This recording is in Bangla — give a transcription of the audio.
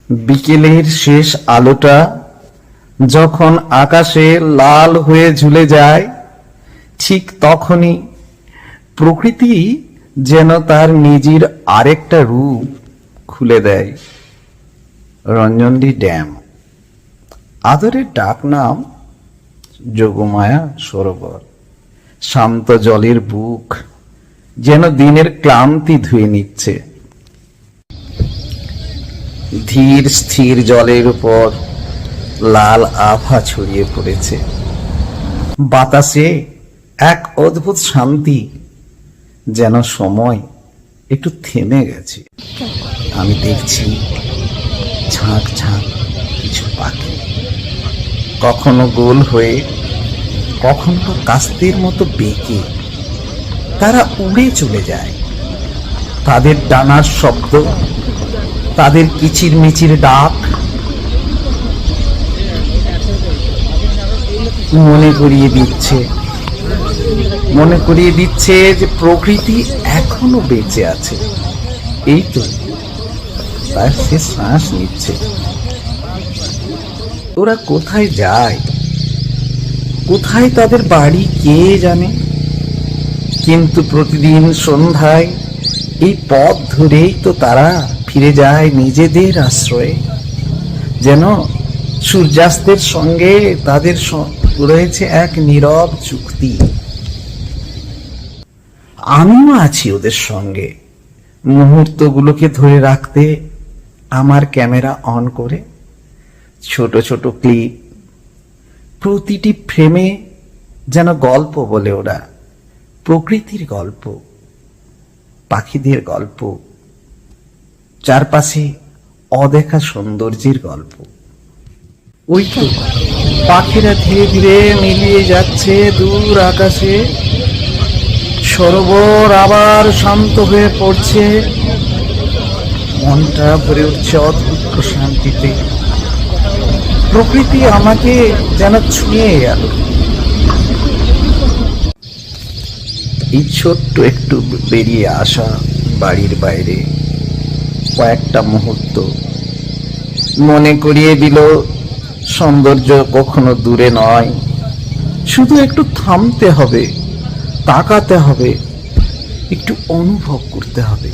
বিকেলের শেষ আলোটা যখন আকাশে লাল হয়ে ঝুলে যায়, ঠিক তখনই প্রকৃতি যেন তার নিজের আরেকটা রূপ খুলে দেয়। রঞ্জনডি ড্যাম, আদরের ডাক নাম যোগমায়া সরোবর। শান্ত জলের বুক যেন দিনের ক্লান্তি ধুয়ে নিচ্ছে। ধীর স্থির জলের উপর লাল আভা ছড়িয়ে পড়েছে। বাতাসে এক অদ্ভুত শান্তি, যেন সময় একটু থেমে গেছে। আমি দেখছি ঝাঁক ঝাঁক কিছু পাখি, কখনো গোল হয়ে, কখনো কাস্তের মতো বেঁকে তারা উড়ে চলে যায়। তাদের ডানার শব্দ, তাদের কিচির মিচির ডাক মনে করিয়ে দিচ্ছে যে প্রকৃতি এখনো বেঁচে আছে। এই তো তার সে শ্বাস নিচ্ছে। ওরা কোথায় যায়, কোথায় তাদের বাড়ি কে জানে, কিন্তু প্রতিদিন সন্ধ্যায় এই পথ ধরেই তো তারা ফিরে যায় নিজেদের আশ্রয়ে। যেন সূর্যাস্তের সঙ্গে তাদের রয়েছে এক নীরব চুক্তি। আমিও আছি ওদের সঙ্গে, মুহূর্তগুলোকে ধরে রাখতে আমার ক্যামেরা অন করে। ছোট ছোট ক্লিপ, প্রতিটি ফ্রেমে যেন গল্প বলে ওরা। প্রকৃতির গল্প, পাখিদের গল্প, চারপাশে অদেখা সৌন্দর্যের গল্প। ওই তো পাখিরা ধীরে ধীরে মিলিয়ে যাচ্ছে দূর আকাশে। সরোবর আবার শান্ত হয়ে পড়ছে। মনটা ভরে উঠছে অদ্ভুত প্রশান্তিতে। প্রকৃতি আমাকে যেন ছুঁয়ে গেল। এই ছোট্ট একটু বেরিয়ে আসা বাড়ির বাইরে কয়েকটা মুহূর্ত মনে করিয়ে দিল সৌন্দর্য কখনো দূরে নয়। শুধু একটু থামতে হবে, তাকাতে হবে, একটু অনুভব করতে হবে।